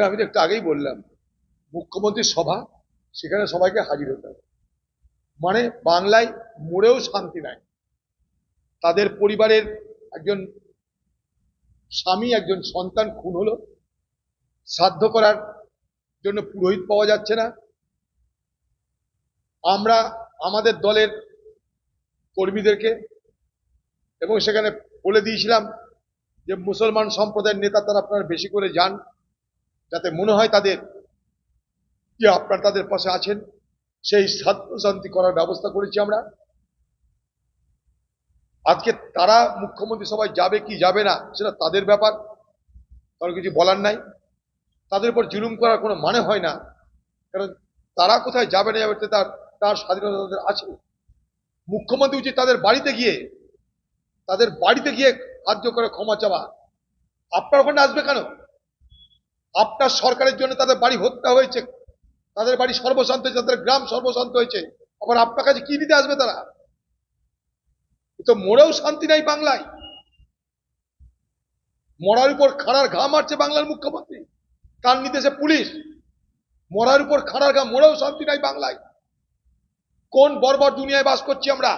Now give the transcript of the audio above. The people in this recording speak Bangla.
আমি তো একটু আগেই বললাম, মুখ্যমন্ত্রীর সভা, সেখানে সবাইকে হাজির হতে হবে। মানে বাংলায় মরেও শান্তি নাই। তাদের পরিবারের একজন স্বামী, একজন সন্তান খুন হলো, শ্রাদ্ধ করার জন্য পুরোহিত পাওয়া যাচ্ছে না। আমরা আমাদের দলের কর্মীদেরকে এবং সেখানে বলে দিয়েছিলাম যে মুসলমান সম্প্রদায়ের নেতা তারা আপনারা বেশি করে যান, যাতে মনে হয় তাদের যে আপনারা তাদের পাশে আছেন। সেই শ্রাদ্ধ শান্তি করার ব্যবস্থা করেছি আমরা। আজকে তারা মুখ্যমন্ত্রী সভায় যাবে কি যাবে না সেটা তাদের ব্যাপার, কারণ কিছু বলার নাই। তাদের উপর জুলুম করার কোনো মানে হয় না, কারণ তারা কোথায় যাবে না যাবে তার তার স্বাধীনতা তাদের আছে। মুখ্যমন্ত্রী উচিত তাদের বাড়িতে গিয়ে সাহায্য করে ক্ষমা চাওয়া। আপনার ওখানে আসবে কেন? আপনার সরকারের জন্য তাদের বাড়ি হত্যা হয়েছে, তাদের বাড়ি সর্বশান্ত হয়েছে, তাদের গ্রাম সর্বশান্ত হয়েছে, আবার আপনার কাছে কি দিতে আসবে তারা? তো মরেও শান্তি নাই বাংলায়। মরার উপর খাড়ার ঘা মারছে বাংলার মুখ্যমন্ত্রী, তার নির্দেশে পুলিশ। মরার উপর খাড়ার ঘা, মরেও শান্তি নাই বাংলায়। কোন বর্বর দুনিয়ায় বাস করছি আমরা?